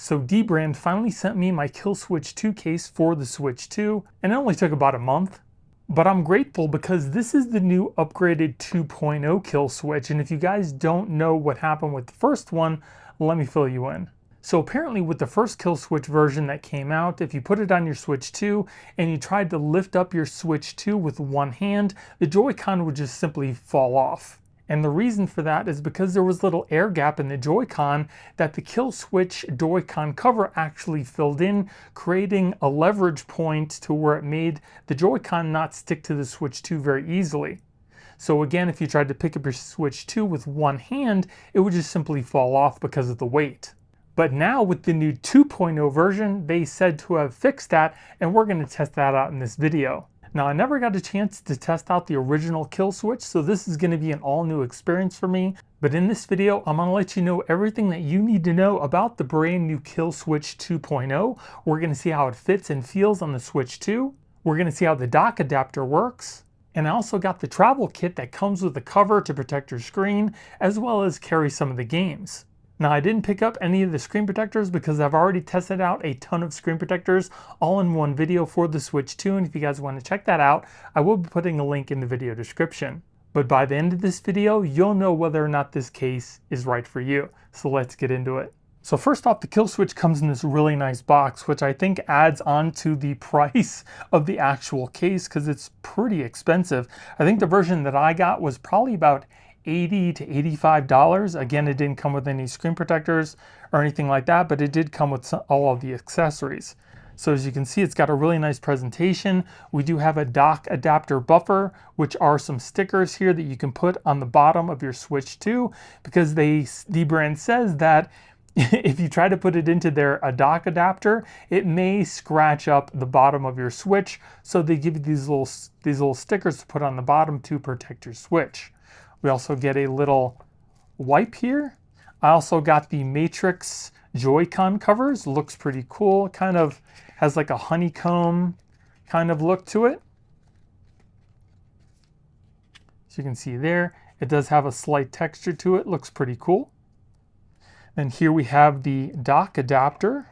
So Dbrand finally sent me my Killswitch 2 case for the Switch 2, and it only took about a month. But I'm grateful because this is the new upgraded 2.0 kill switch, and if you guys don't know what happened with the first one, let me fill you in. So apparently with the first kill switch version that came out, if you put it on your Switch 2 and you tried to lift up your Switch 2 with one hand, the Joy-Con would just simply fall off. And the reason for that is because there was a little air gap in the Joy-Con that the kill switch Joy-Con cover actually filled in, creating a leverage point to where it made the Joy-Con not stick to the Switch 2 very easily. So again, if you tried to pick up your Switch 2 with one hand, it would just simply fall off because of the weight. But now with the new 2.0 version, they said to have fixed that, and we're going to test that out in this video. Now, I never got a chance to test out the original kill switch, so this is going to be an all new experience for me. But in this video, I'm going to let you know everything that you need to know about the brand new Killswitch 2.0. We're going to see how it fits and feels on the Switch 2. We're going to see how the dock adapter works. And I also got the travel kit that comes with a cover to protect your screen, as well as carry some of the games. Now, I didn't pick up any of the screen protectors because I've already tested out a ton of screen protectors all in one video for the Switch 2, and if you guys want to check that out, I will be putting a link in the video description. But by the end of this video, you'll know whether or not this case is right for you. So let's get into it. So first off, the kill switch comes in this really nice box, which I think adds on to the price of the actual case because it's pretty expensive. I think the version that I got was probably about $80 to $85. Again, it didn't come with any screen protectors or anything like that, but it did come with all of the accessories. So as you can see, it's got a really nice presentation. We do have a dock adapter buffer, which are some stickers here that you can put on the bottom of your Switch 2, because Dbrand says that if you try to put it into a dock adapter, it may scratch up the bottom of your Switch. So they give you these little stickers to put on the bottom to protect your Switch. We also get a little wipe here. I also got the Matrix Joy-Con covers. Looks pretty cool. Kind of has like a honeycomb kind of look to it. As you can see there, it does have a slight texture to it. Looks pretty cool. And here we have the dock adapter.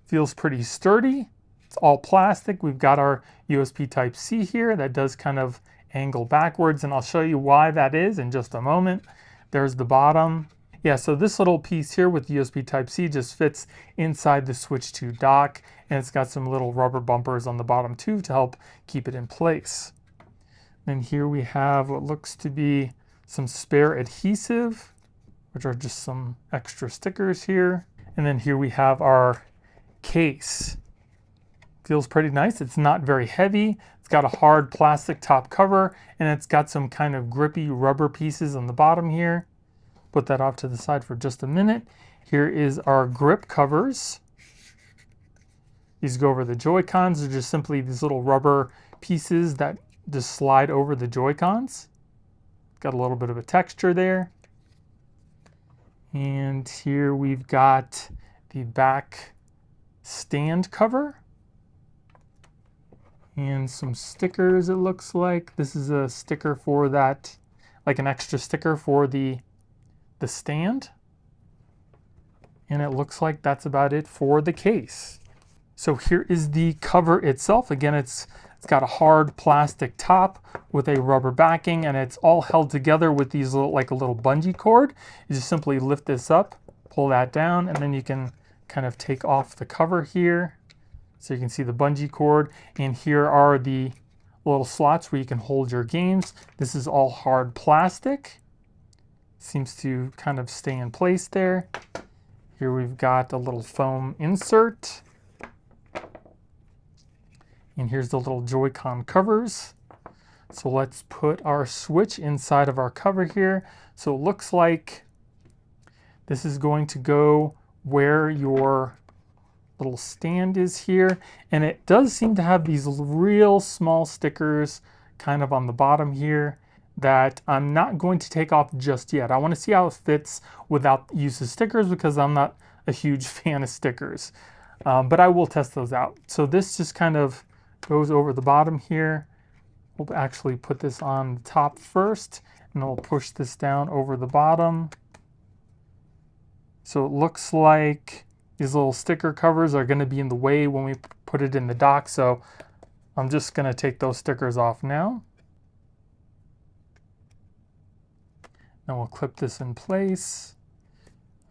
Feels pretty sturdy. It's all plastic. We've got our USB Type-C here that does kind of angle backwards, and I'll show you why that is in just a moment. There's the bottom. Yeah, so this little piece here with USB Type-C just fits inside the Switch 2 dock, and it's got some little rubber bumpers on the bottom too to help keep it in place. And here we have what looks to be some spare adhesive, which are just some extra stickers here. And then here we have our case. Feels pretty nice. It's not very heavy. It's got a hard plastic top cover, and it's got some kind of grippy rubber pieces on the bottom here. Put that off to the side for just a minute. Here is our grip covers. These go over the Joy-Cons. They're just simply these little rubber pieces that just slide over the Joy-Cons. Got a little bit of a texture there. And here we've got the back stand cover. And some stickers, it looks like. This is a sticker for that, like an extra sticker for the stand. And it looks like that's about it for the case. So here is the cover itself. Again, it's got a hard plastic top with a rubber backing, and it's all held together with these like a little bungee cord. You just simply lift this up, pull that down, and then you can kind of take off the cover here. So you can see the bungee cord, and here are the little slots where you can hold your games. This is all hard plastic. Seems to kind of stay in place there. Here we've got a little foam insert. And here's the little Joy-Con covers. So let's put our Switch inside of our cover here. So it looks like this is going to go where your little stand is here, and it does seem to have these real small stickers kind of on the bottom here that I'm not going to take off just yet. I want to see how it fits without use of stickers because I'm not a huge fan of stickers, but I will test those out. So this just kind of goes over the bottom here. We'll actually put this on the top first, and then we'll push this down over the bottom. So it looks like these little sticker covers are going to be in the way when we put it in the dock. So I'm just going to take those stickers off now. Then we'll clip this in place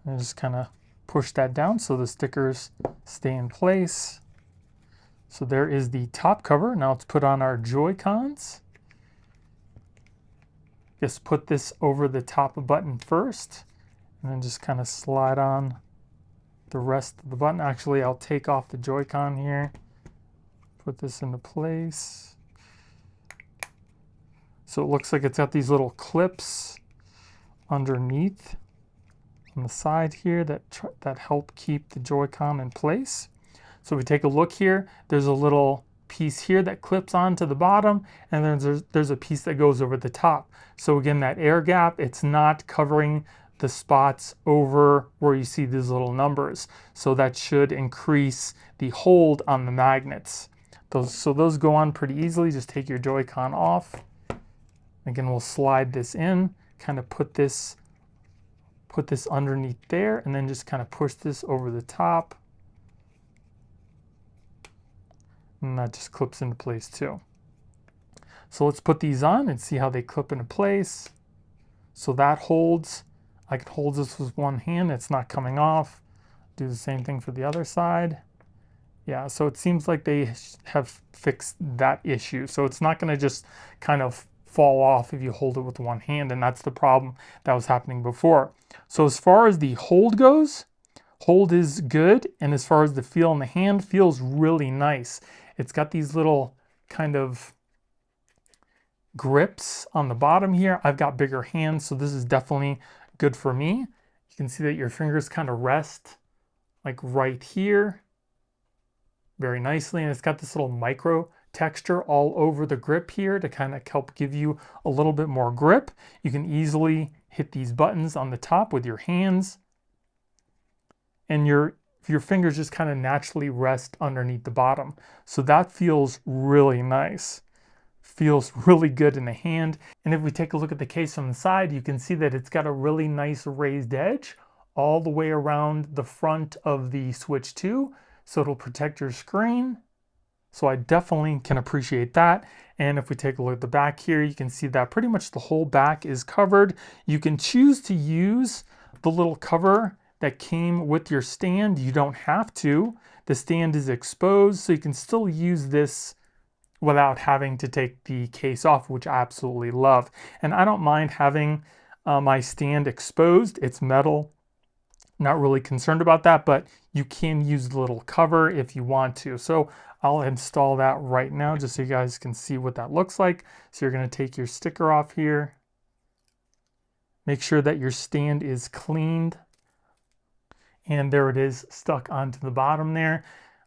and just kind of push that down so the stickers stay in place. So there is the top cover. Now let's put on our Joy-Cons. Just put this over the top button first, and then just kind of slide on the rest of the button. Actually, I'll take off the Joy-Con here, put this into place. So it looks like it's got these little clips underneath on the side here that help keep the Joy-Con in place. So we take a look here, there's a little piece here that clips onto the bottom, and then there's a piece that goes over the top. So again, that air gap, it's not covering the spots over where you see these little numbers. So that should increase the hold on the magnets. So those go on pretty easily. Just take your Joy-Con off. Again, we'll slide this in, kind of put this underneath there, and then just kind of push this over the top. And that just clips into place too. So let's put these on and see how they clip into place. So that holds. I can hold this with one hand, it's not coming off. Do the same thing for the other side. Yeah, so it seems like they have fixed that issue. So it's not gonna just kind of fall off if you hold it with one hand, and that's the problem that was happening before. So as far as the hold goes, hold is good, and as far as the feel in the hand, feels really nice. It's got these little kind of grips on the bottom here. I've got bigger hands, so this is definitely good for me. You can see that your fingers kind of rest like right here very nicely, and it's got this little micro texture all over the grip here to kind of help give you a little bit more grip. You can easily hit these buttons on the top with your hands, and your fingers just kind of naturally rest underneath the bottom. So that feels really nice. Feels really good in the hand. And if we take a look at the case from the side, you can see that it's got a really nice raised edge all the way around the front of the Switch 2. So it'll protect your screen. So I definitely can appreciate that. And if we take a look at the back here, you can see that pretty much the whole back is covered. You can choose to use the little cover that came with your stand. You don't have to. The stand is exposed, so you can still use this without having to take the case off, which I absolutely love. And I don't mind having my stand exposed. It's metal. Not really concerned about that, but you can use the little cover if you want to. So I'll install that right now just so you guys can see what that looks like. So you're going to take your sticker off here. Make sure that your stand is cleaned. And there it is, stuck onto the bottom there.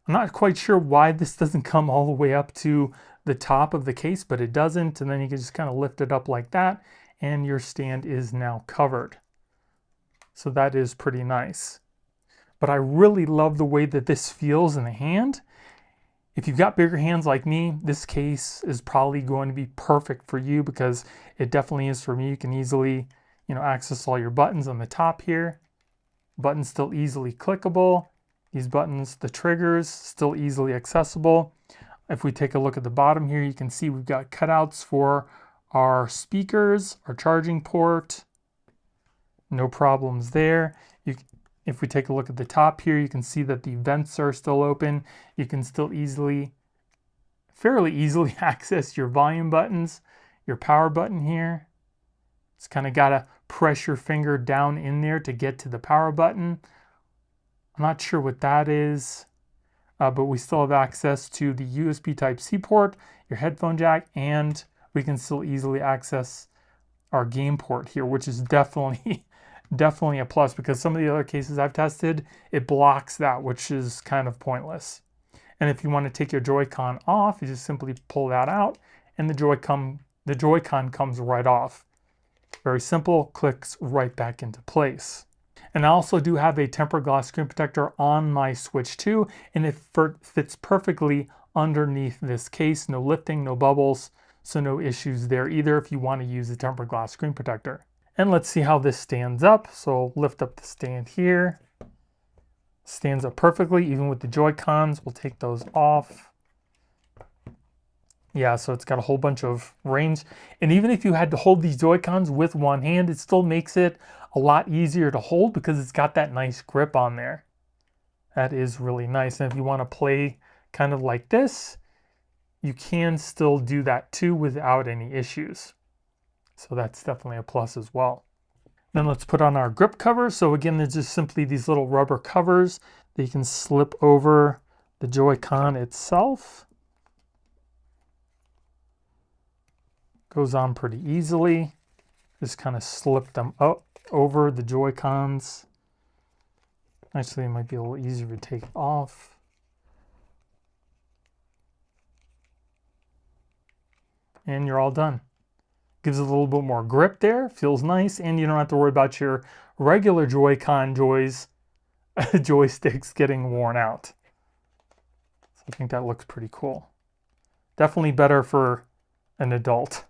I'm not quite sure why this doesn't come all the way up to the top of the case, but it doesn't. And then you can just kind of lift it up like that, and your stand is now covered. So that is pretty nice. But I really love the way that this feels in the hand. If you've got bigger hands like me, this case is probably going to be perfect for you, because it definitely is for me. You can easily, access all your buttons on the top here. Buttons still easily clickable. These buttons, the triggers, still easily accessible. If we take a look at the bottom here, you can see we've got cutouts for our speakers, our charging port. No problems there. If we take a look at the top here, you can see that the vents are still open. You can still fairly easily access your volume buttons, your power button here. It's kind of got to press your finger down in there to get to the power button. I'm not sure what that is, but we still have access to the USB Type-C port, your headphone jack, and we can still easily access our game port here, which is definitely a plus, because some of the other cases I've tested, it blocks that, which is kind of pointless. And if you want to take your Joy-Con off, you just simply pull that out, and the Joy-Con comes right off. Very simple, clicks right back into place. And I also do have a tempered glass screen protector on my Switch 2, and it fits perfectly underneath this case. No lifting, no bubbles, so no issues there either if you want to use a tempered glass screen protector. And let's see how this stands up. So lift up the stand here. Stands up perfectly, even with the Joy-Cons. We'll take those off. Yeah, so it's got a whole bunch of range. And even if you had to hold these Joy-Cons with one hand, it still makes it a lot easier to hold because it's got that nice grip on there. That is really nice. And if you want to play kind of like this, you can still do that too without any issues. So that's definitely a plus as well. Then let's put on our grip cover. So again, there's just simply these little rubber covers that you can slip over the Joy-Con itself. Goes on pretty easily. Just kind of slip them up over the Joy-Cons. Actually, it might be a little easier to take it off. And you're all done. Gives it a little bit more grip there, feels nice, and you don't have to worry about your regular Joy-Con joysticks getting worn out. So I think that looks pretty cool. Definitely better for an adult.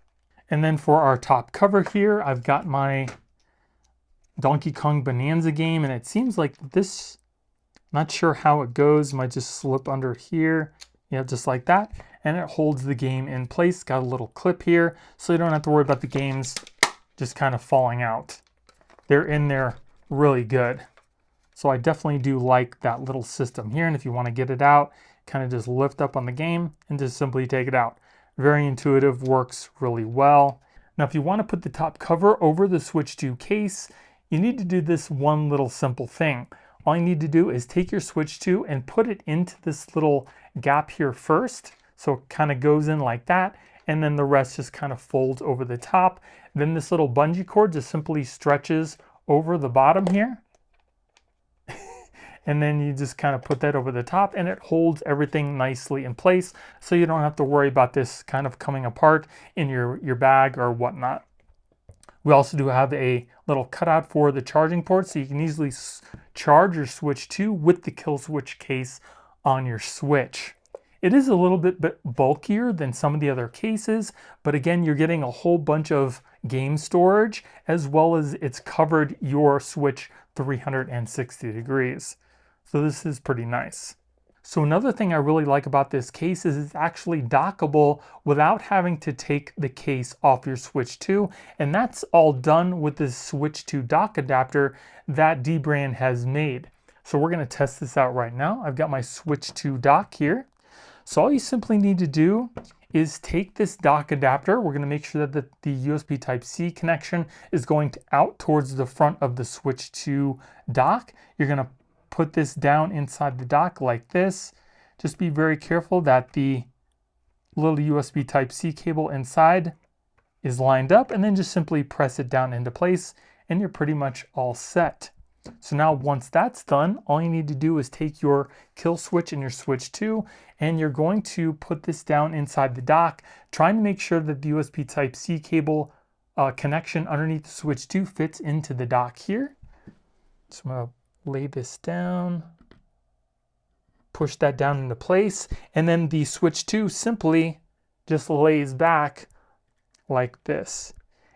And then for our top cover here, I've got my Donkey Kong Bonanza game, and it seems like this, not sure how it goes, might just slip under here, yeah, just like that, and it holds the game in place. Got a little clip here, so you don't have to worry about the games just kind of falling out. They're in there really good. So I definitely do like that little system here, and if you want to get it out, kind of just lift up on the game and just simply take it out. Very intuitive, works really well. Now if you want to put the top cover over the Switch 2 case, you need to do this one little simple thing. All you need to do is take your Switch 2 and put it into this little gap here first. So it kind of goes in like that, and then the rest just kind of folds over the top. Then this little bungee cord just simply stretches over the bottom here. And then you just kind of put that over the top, and it holds everything nicely in place, so you don't have to worry about this kind of coming apart in your bag or whatnot. We also do have a little cutout for the charging port, so you can easily charge your Switch 2 with the Killswitch case on your Switch. It is a little bit bulkier than some of the other cases, but again, you're getting a whole bunch of game storage, as well as it's covered your Switch 360 degrees. So this is pretty nice. So another thing I really like about this case is it's actually dockable without having to take the case off your Switch 2. And that's all done with this Switch 2 dock adapter that Dbrand has made. So we're going to test this out right now. I've got my Switch 2 dock here. So all you simply need to do is take this dock adapter. We're going to make sure that the USB Type-C connection is going out towards the front of the Switch 2 dock. You're going to put this down inside the dock like this. Just be very careful that the little USB Type-C cable inside is lined up, and then just simply press it down into place, and you're pretty much all set. So now once that's done, all you need to do is take your kill switch and your Switch 2, and you're going to put this down inside the dock, trying to make sure that the USB Type-C cable connection underneath the Switch 2 fits into the dock here. So I'm going to lay this down, push that down into place, and then the Switch 2 simply just lays back like this.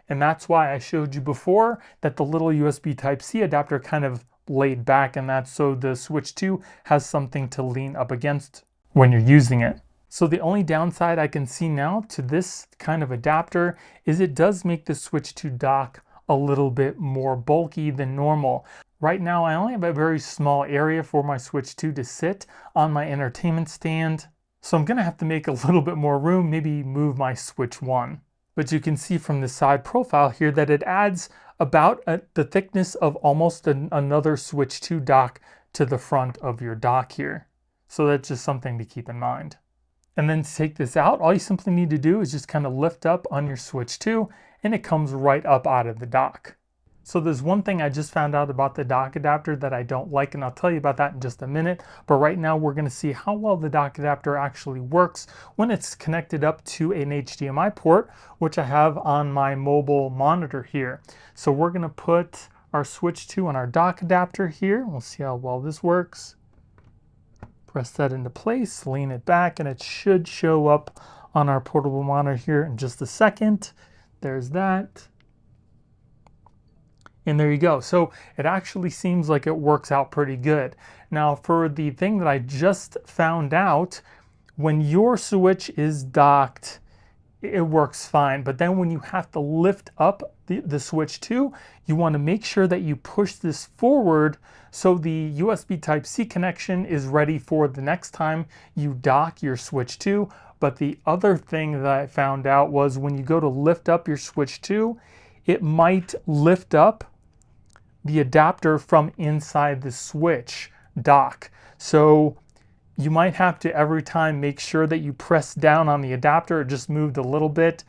And that's why I showed you before that the little USB Type-C adapter kind of laid back, and that's so the Switch 2 has something to lean up against when you're using it. So the only downside I can see now to this kind of adapter is it does make the Switch 2 dock a little bit more bulky than normal. Right now, I only have a very small area for my Switch 2 to sit on my entertainment stand. So I'm gonna have to make a little bit more room, maybe move my Switch 1. But you can see from the side profile here that it adds about the thickness of almost another Switch 2 dock to the front of your dock here. So that's just something to keep in mind. And then to take this out, all you simply need to do is just kind of lift up on your Switch 2, and it comes right up out of the dock. So there's one thing I just found out about the dock adapter that I don't like, and I'll tell you about that in just a minute. But right now we're going to see how well the dock adapter actually works when it's connected up to an HDMI port, which I have on my mobile monitor here. So we're going to put our Switch 2 on our dock adapter here. We'll see how well this works. Press that into place, lean it back, and it should show up on our portable monitor here in just a second. There's that. And there you go. So it actually seems like it works out pretty good. Now for the thing that I just found out, when your switch is docked, it works fine. But then when you have to lift up the switch 2, you want to make sure that you push this forward so the USB Type-C connection is ready for the next time you dock your switch 2. But the other thing that I found out was when you go to lift up your switch 2, it might lift up the adapter from inside the switch dock. So you might have to every time make sure that you press down on the adapter. It just moved a little bit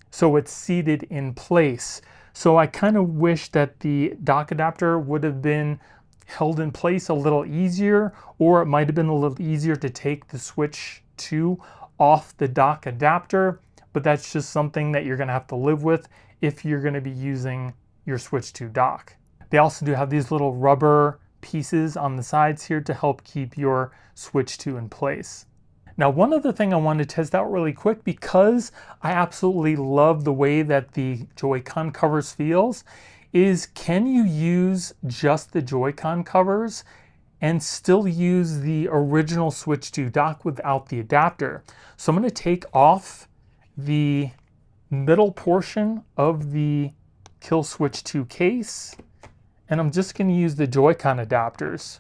so it's seated in place. So I kind of wish that the dock adapter would have been held in place a little easier, or it might have been a little easier to take the switch 2 off the dock adapter, but that's just something that you're going to have to live with if you're going to be using your switch 2 dock. They also do have these little rubber pieces on the sides here to help keep your switch 2 in place. Now, one other thing I wanted to test out really quick, because I absolutely love the way that the Joy-Con covers feels, is can you use just the Joy-Con covers and still use the original switch 2 dock without the adapter? So I'm going to take off the middle portion of the Killswitch 2 case, and I'm just going to use the Joy-Con adapters.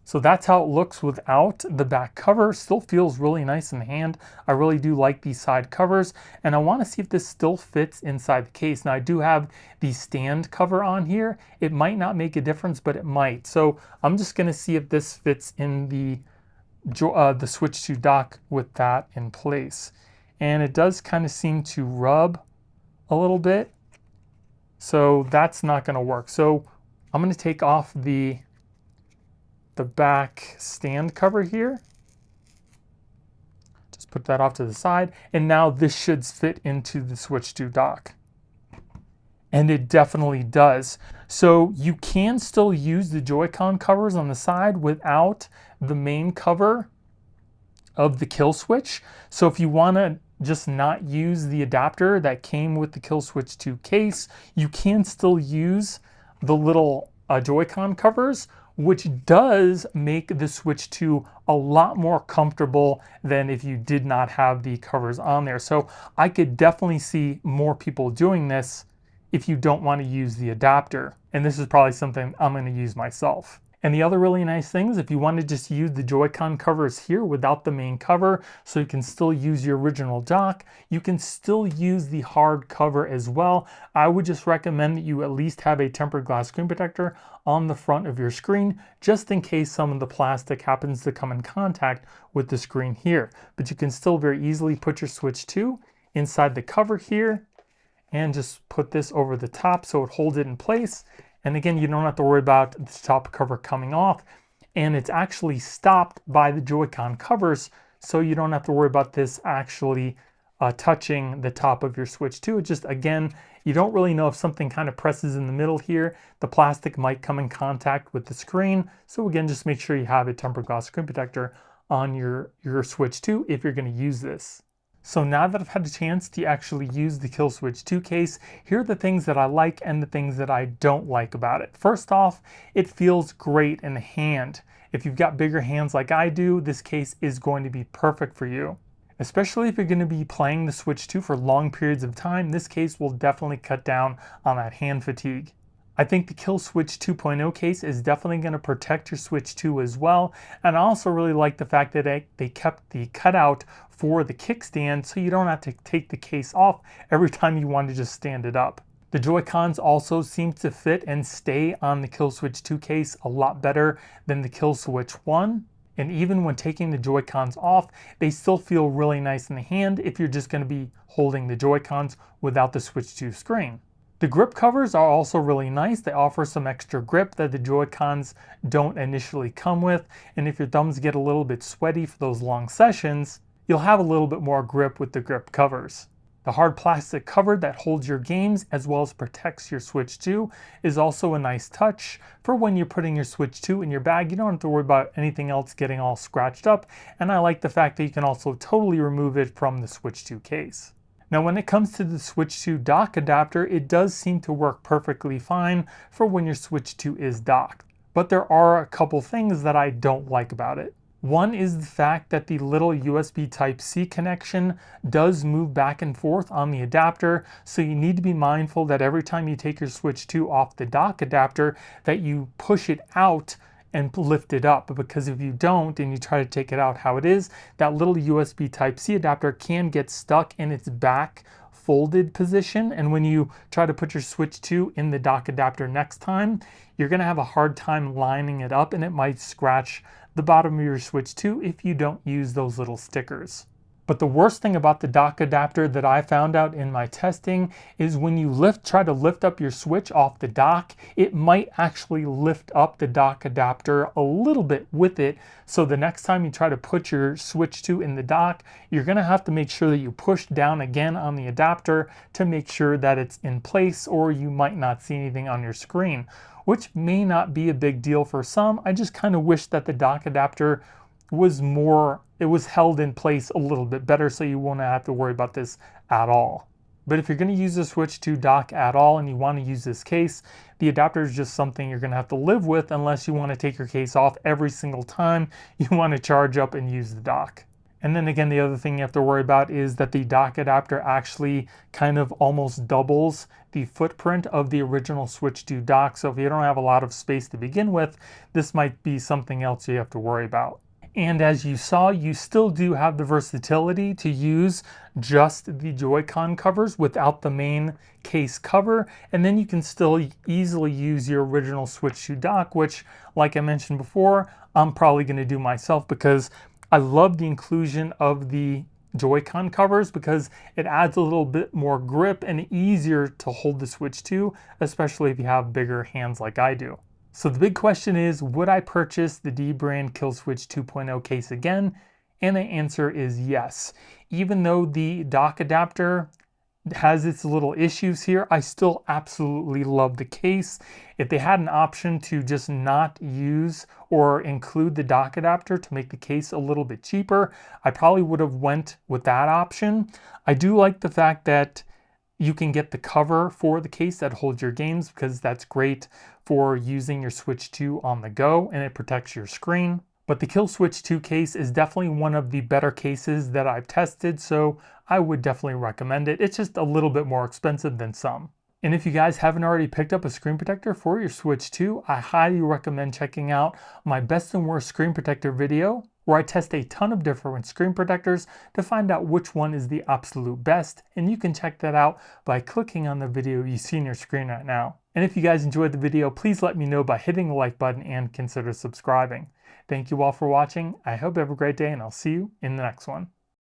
So that's how it looks without the back cover. Still feels really nice in the hand. I really do like these side covers, and I want to see if this still fits inside the case. Now I do have the stand cover on here. It might not make a difference, but it might. So I'm just going to see if this fits in the switch 2 dock with that in place. And it does kind of seem to rub a little bit. So that's not going to work. So I'm going to take off the back stand cover here. Just put that off to the side. And now this should fit into the switch 2 dock. And it definitely does. So you can still use the Joy-Con covers on the side without the main cover of the kill switch. So if you want to just not use the adapter that came with the Killswitch 2 case, you can still use the little Joy-Con covers, which does make the Switch 2 a lot more comfortable than if you did not have the covers on there. So I could definitely see more people doing this if you don't want to use the adapter. And this is probably something I'm going to use myself. And the other really nice thing is if you want to just use the Joy-Con covers here without the main cover, so you can still use your original dock, you can still use the hard cover as well. I would just recommend that you at least have a tempered glass screen protector on the front of your screen, just in case some of the plastic happens to come in contact with the screen here. But you can still very easily put your Switch 2 inside the cover here and just put this over the top so it holds it in place. And again, you don't have to worry about the top cover coming off, and it's actually stopped by the Joy-Con covers, so you don't have to worry about this actually touching the top of your Switch 2. It just, again, you don't really know if something kind of presses in the middle here. The plastic might come in contact with the screen. So again, just make sure you have a tempered glass screen protector on your Switch 2 if you're going to use this. So now that I've had a chance to actually use the Killswitch 2 case, here are the things that I like and the things that I don't like about it. First off, it feels great in the hand. If you've got bigger hands like I do, this case is going to be perfect for you. Especially if you're going to be playing the Switch 2 for long periods of time, this case will definitely cut down on that hand fatigue. I think the Killswitch 2.0 case is definitely going to protect your Switch 2 as well. And I also really like the fact that they kept the cutout for the kickstand so you don't have to take the case off every time you want to just stand it up. The Joy-Cons also seem to fit and stay on the Killswitch 2 case a lot better than the Killswitch 1. And even when taking the Joy-Cons off, they still feel really nice in the hand if you're just going to be holding the Joy-Cons without the Switch 2 screen. The grip covers are also really nice. They offer some extra grip that the Joy-Cons don't initially come with. And if your thumbs get a little bit sweaty for those long sessions, you'll have a little bit more grip with the grip covers. The hard plastic cover that holds your games as well as protects your Switch 2 is also a nice touch for when you're putting your Switch 2 in your bag. You don't have to worry about anything else getting all scratched up. And I like the fact that you can also totally remove it from the Switch 2 case. Now when it comes to the Switch 2 dock adapter, it does seem to work perfectly fine for when your Switch 2 is docked. But there are a couple things that I don't like about it. One is the fact that the little USB Type-C connection does move back and forth on the adapter, so you need to be mindful that every time you take your Switch 2 off the dock adapter that you push it out and lift it up, because if you don't and you try to take it out how it is, that little USB Type-C adapter can get stuck in its back folded position, and when you try to put your Switch 2 in the dock adapter next time, you're going to have a hard time lining it up and it might scratch the bottom of your Switch 2 if you don't use those little stickers. But the worst thing about the dock adapter that I found out in my testing is when you try to lift up your Switch off the dock, it might actually lift up the dock adapter a little bit with it. So the next time you try to put your Switch 2 in the dock, you're going to have to make sure that you push down again on the adapter to make sure that it's in place, or you might not see anything on your screen, which may not be a big deal for some. I just kind of wish that the dock adapter was held in place a little bit better, so you won't have to worry about this at all. But if you're going to use the Switch 2 dock at all and you want to use this case, the adapter is just something you're going to have to live with unless you want to take your case off every single time you want to charge up and use the dock. And then again, the other thing you have to worry about is that the dock adapter actually kind of almost doubles the footprint of the original Switch 2 dock. So if you don't have a lot of space to begin with, this might be something else you have to worry about. And as you saw, you still do have the versatility to use just the Joy-Con covers without the main case cover. And then you can still easily use your original Switch 2 dock, which, like I mentioned before, I'm probably going to do myself because I love the inclusion of the Joy-Con covers because it adds a little bit more grip and easier to hold the Switch 2, especially if you have bigger hands like I do. So the big question is, would I purchase the Dbrand Killswitch 2.0 case again? And the answer is yes. Even though the dock adapter has its little issues here, I still absolutely love the case. If they had an option to just not use or include the dock adapter to make the case a little bit cheaper, I probably would have went with that option. I do like the fact that you can get the cover for the case that holds your games, because that's great for using your Switch 2 on the go and it protects your screen. But the Killswitch 2 case is definitely one of the better cases that I've tested, so I would definitely recommend it. It's just a little bit more expensive than some. And if you guys haven't already picked up a screen protector for your Switch 2, I highly recommend checking out my best and worst screen protector video, where I test a ton of different screen protectors to find out which one is the absolute best. And you can check that out by clicking on the video you see on your screen right now. And if you guys enjoyed the video, please let me know by hitting the like button and consider subscribing. Thank you all for watching. I hope you have a great day, and I'll see you in the next one.